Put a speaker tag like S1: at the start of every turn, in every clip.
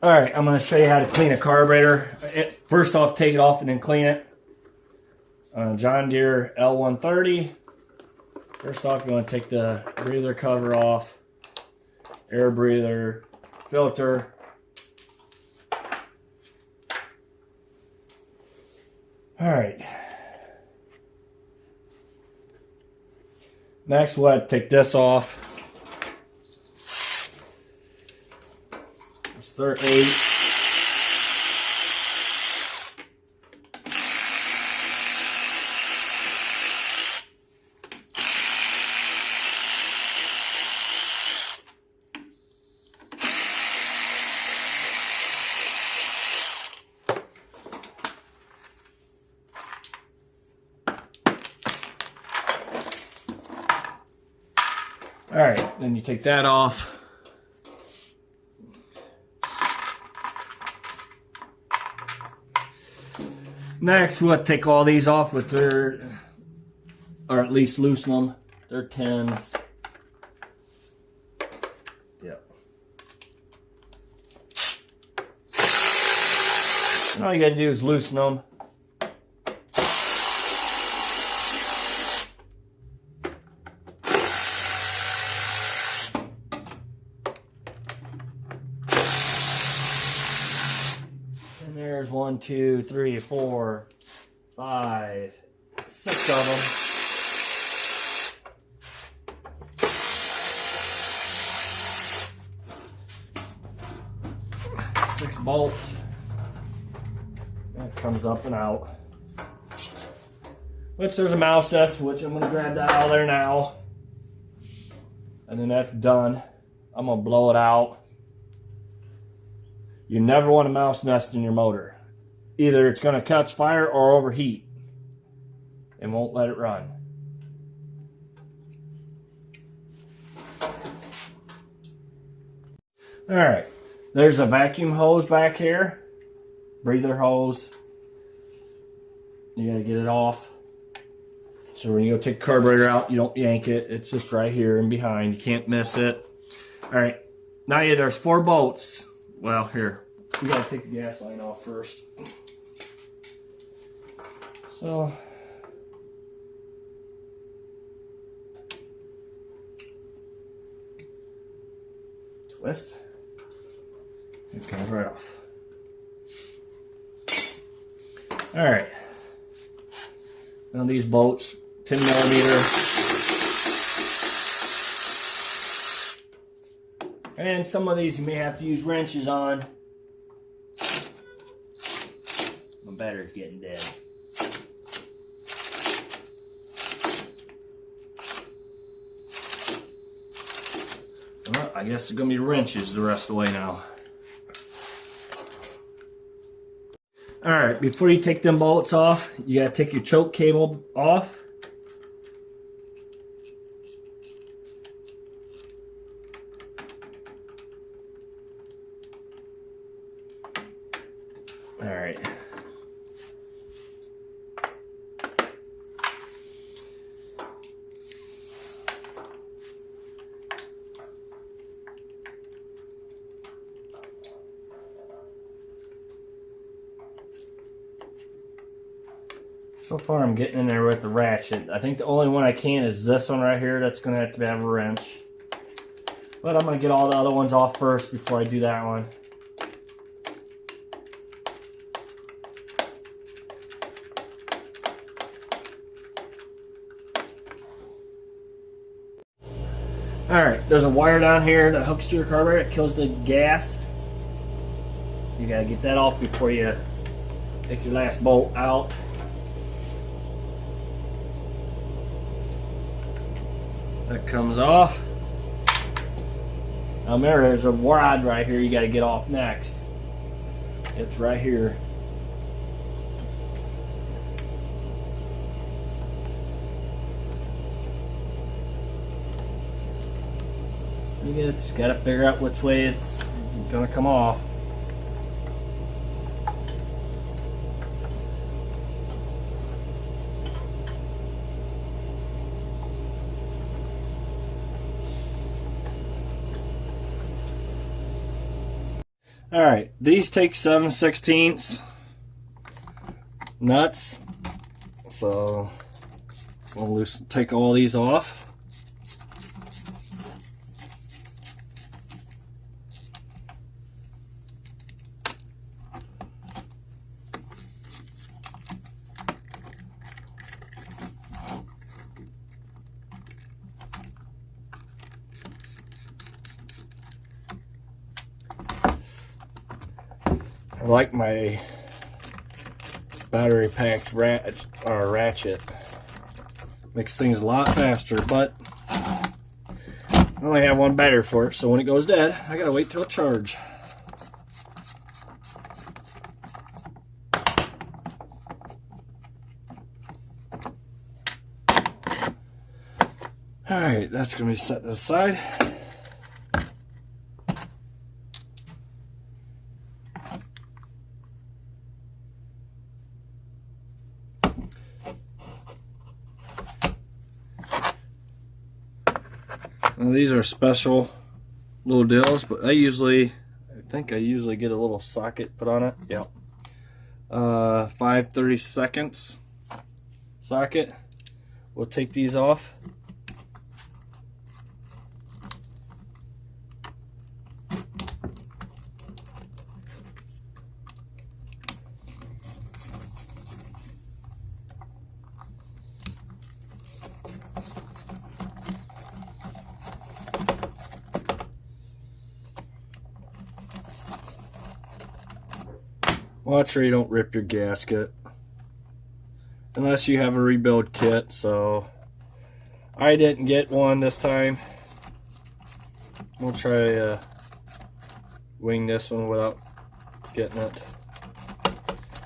S1: Alright, I'm going to show you how to clean a carburetor. First off, take it off and then clean it. John Deere L130. First off, you want to take the breather cover off, air breather, filter. Alright. Next, we'll have to take this off. It's 8. Alright, then you take that off. Next, we'll take all these off with their, or at least loosen them. They're 10s. Yep. And all you gotta do is loosen them. There's 1, 2, 3, 4, 5, 6 of them. 6 bolts. That comes up and out. Which there's a mouse nest, which I'm going to grab that out of there now. And then that's done. I'm going to blow it out. You never want a mouse nest in your motor. Either it's going to catch fire or overheat and won't let it run. Alright, there's a vacuum hose back here. Breather hose. You gotta get it off. So when you go take the carburetor out, you don't yank it. It's just right here and behind. You can't miss it. Alright, now there's 4 bolts. Well, here, we gotta take the gas line off first. So, twist. It comes right off. Alright. Now these bolts, 10mm. And some of these you may have to use wrenches on. My battery's getting dead. Well, I guess it's going to be wrenches the rest of the way now. Alright, before you take them bolts off, you got to take your choke cable off. Alright. So far I'm getting in there with the ratchet. I think the only one I can is this one right here. That's going to have to have a wrench. But I'm going to get all the other ones off first before I do that one. Alright, there's a wire down here that hooks to your carburetor. It kills the gas. You got to get that off before you take your last bolt out. That comes off. Now remember, there's a rod right here you got to get off next. It's right here. You just got to figure out which way it's going to come off. All right, these take 7/16 nuts, so we'll take all these off. I like my battery packed ratchet. Makes things a lot faster, but I only have one battery for it, so when it goes dead, I gotta wait till it charges. Alright, that's gonna be set aside. Now, these are special little deals, but I think I usually get a little socket put on it. Yep. 5/32 socket. We'll take these off. Watch sure you don't rip your gasket, unless you have a rebuild kit. So I didn't get one this time. We'll try wing this one without getting it.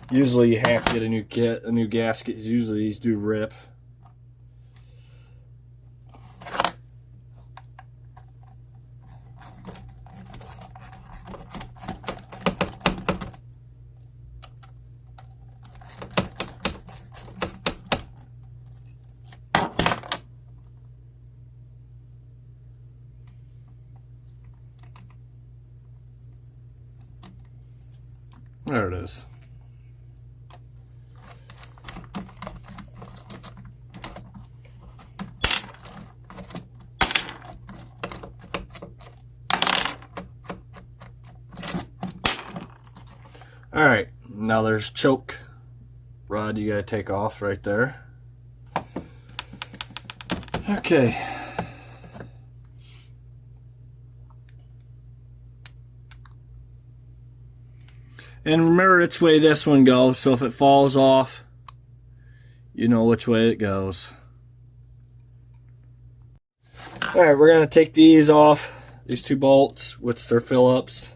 S1: Usually you have to get a new kit, a new gasket. Usually these do rip. There it is. All right, now there's choke rod you gotta take off right there. Okay. And remember which way this one goes, so if it falls off, you know which way it goes. All right, we're gonna take these off, these two bolts with their Phillips.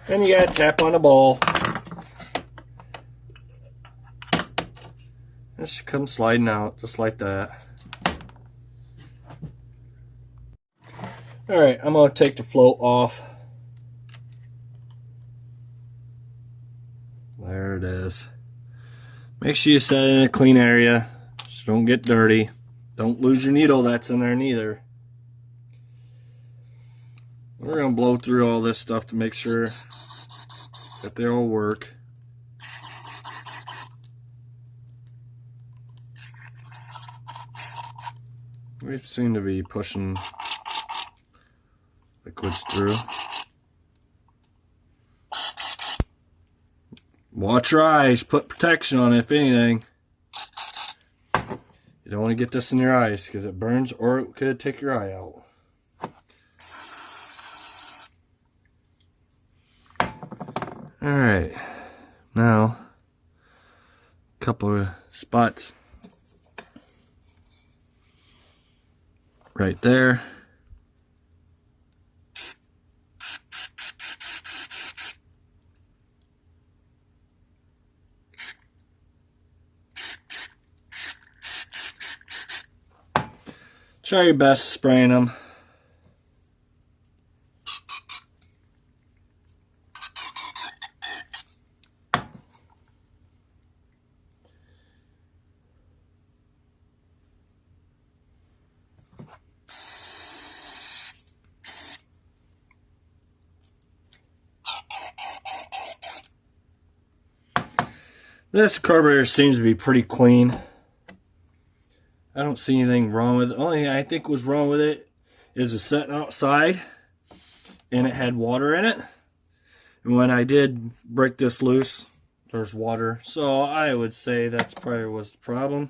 S1: Then you gotta tap on the ball. This should come sliding out just like that. All right, I'm gonna take the float off. There it is. Make sure you set it in a clean area so don't get dirty. Don't lose your needle that's in there neither. We're gonna blow through all this stuff to make sure that they all work. We seem to be pushing liquids through. Watch your eyes, put protection on it if anything. You don't want to get this in your eyes because it burns or it could take your eye out. Alright, now a couple of spots right there. Try your best spraying them. This carburetor seems to be pretty clean. I don't see anything wrong with it. The only thing I think was wrong with it is it's sitting outside and it had water in it. And when I did break this loose, there's water. So I would say that's probably was the problem.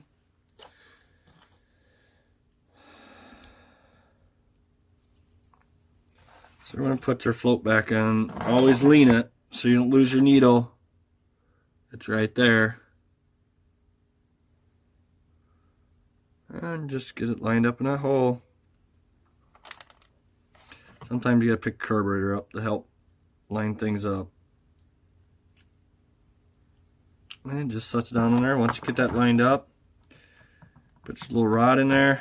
S1: So we're going to put your float back in. Always lean it so you don't lose your needle. It's right there. And just get it lined up in that hole. Sometimes you gotta pick the carburetor up to help line things up. And just sets down in there. Once you get that lined up, put your little rod in there.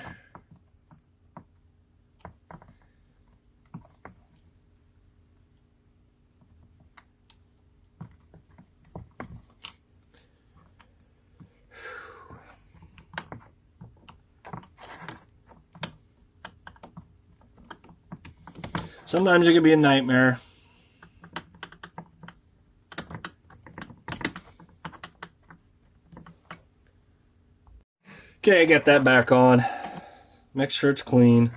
S1: Sometimes it can be a nightmare. Okay, I got that back on. Make sure it's clean.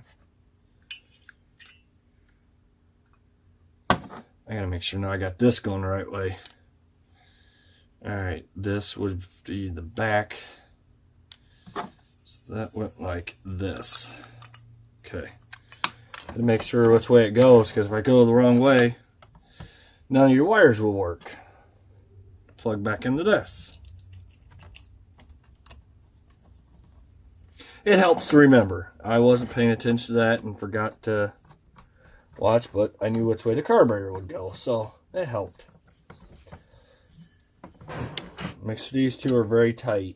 S1: I gotta make sure now I got this going the right way. Alright, this would be the back. So that went like this. Okay. To make sure which way it goes, because if I go the wrong way, none of your wires will work. Plug back into this. It helps to remember. I wasn't paying attention to that and forgot to watch, but I knew which way the carburetor would go, so it helped. Make sure these two are very tight.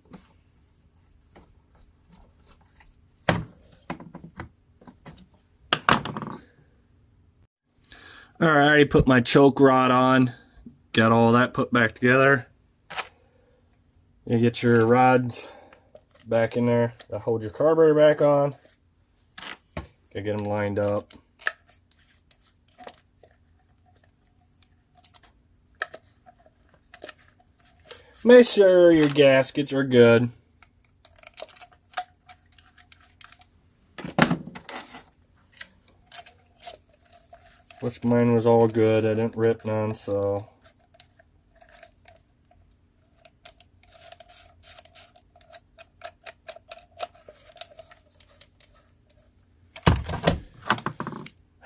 S1: Alright, I already put my choke rod on. Got all that put back together. You get your rods back in there to hold your carburetor back on. Gotta get them lined up. Make sure your gaskets are good. Which mine was all good. I didn't rip none, so.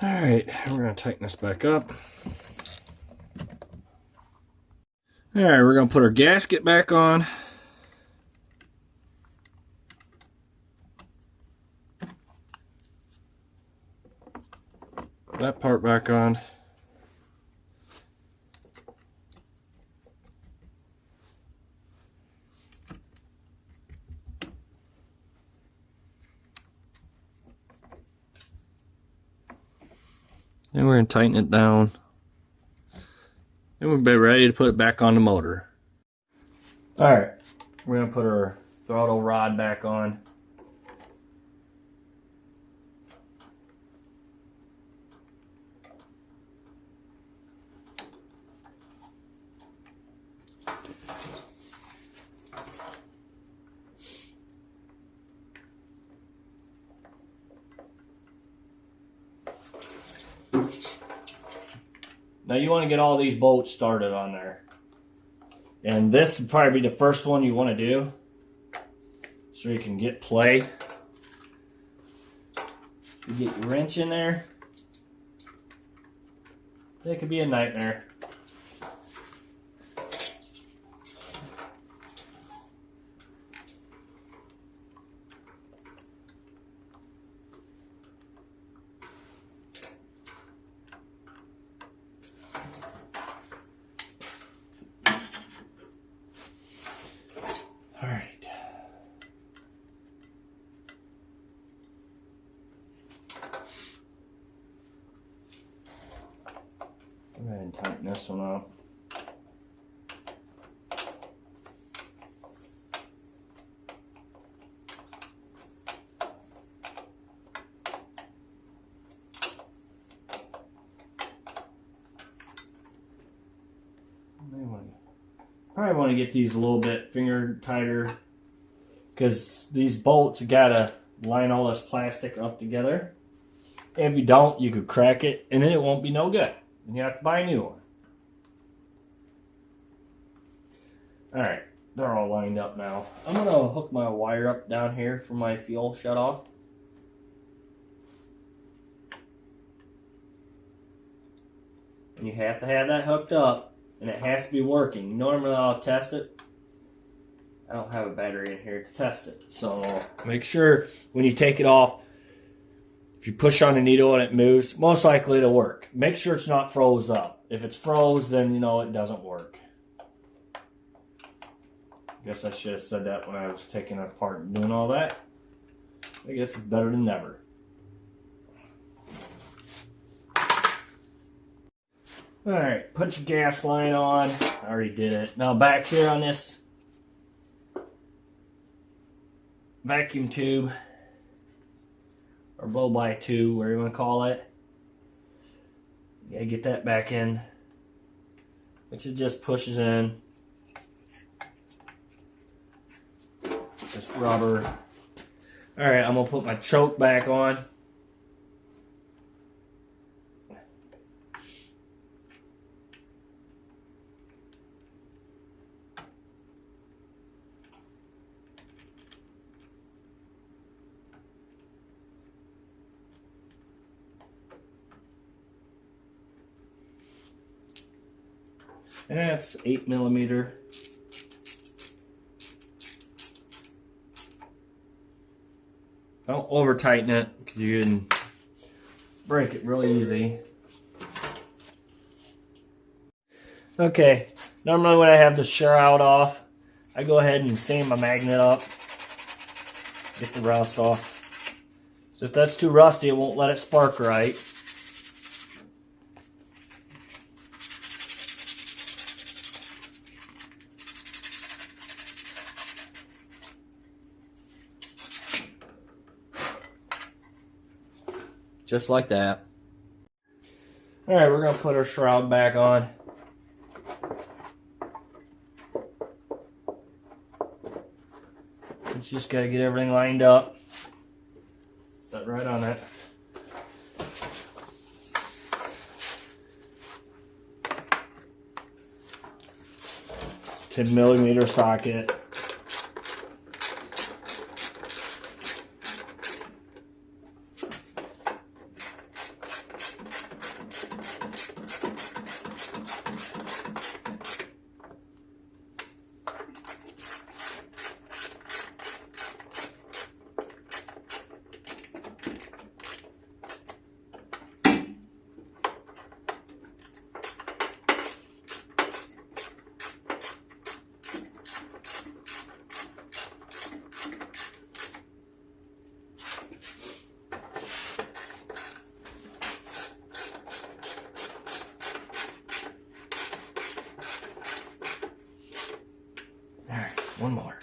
S1: Alright, we're going to tighten this back up. Alright, we're going to put our gasket back on. That part back on. Then we're going to tighten it down. Then we'll be ready to put it back on the motor. Alright, we're going to put our throttle rod back on. Now you want to get all these bolts started on there. And this would probably be the first one you want to do, so you can get play. You get your wrench in there. It could be a nightmare. Tighten this one up. Probably want to get these a little bit finger tighter, because these bolts, you gotta line all this plastic up together. If you don't, you could crack it and then it won't be no good, and you have to buy a new one. Alright, they're all lined up now. I'm gonna hook my wire up down here for my fuel shut off. And you have to have that hooked up, and it has to be working. Normally I'll test it. I don't have a battery in here to test it. So make sure when you take it off, if you push on the needle and it moves, most likely it'll work. Make sure it's not froze up. If it's froze, then you know it doesn't work. I guess I should have said that when I was taking it apart and doing all that. I guess it's better than never. Alright, put your gas line on. I already did it. Now back here on this vacuum tube, or blow-by tube, whatever you want to call it. You gotta get that back in, which it just pushes in. Just rubber. Alright, I'm gonna put my choke back on. And that's 8mm. Don't over tighten it, because you can break it really easy. Okay, normally when I have the shroud off, I go ahead and sand my magnet up, get the rust off. So if that's too rusty, it won't let it spark right. Just like that. Alright, we're going to put our shroud back on. It's just got to get everything lined up. Set right on it. $10mm socket. One more.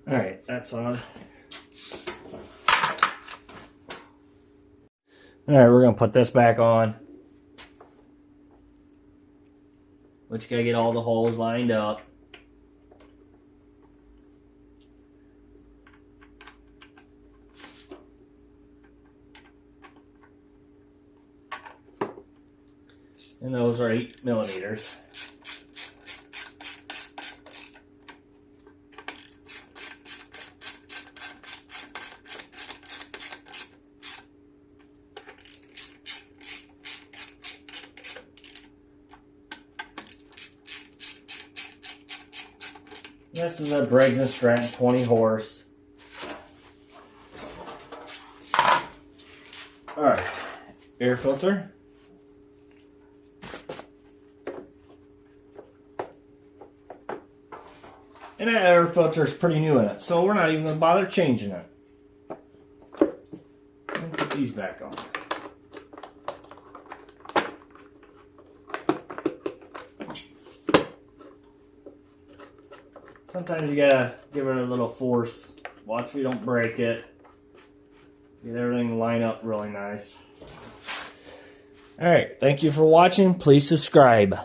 S1: All right, that's on. All right, we're gonna put this back on. But you gotta get all the holes lined up. And those are 8mm. This is a Briggs and Stratton 20 horse. Alright, air filter. And that air filter is pretty new in it, so we're not even going to bother changing it. Let me put these back on. Sometimes you gotta give it a little force. Watch we don't break it. Get everything lined up really nice. Alright, thank you for watching. Please subscribe.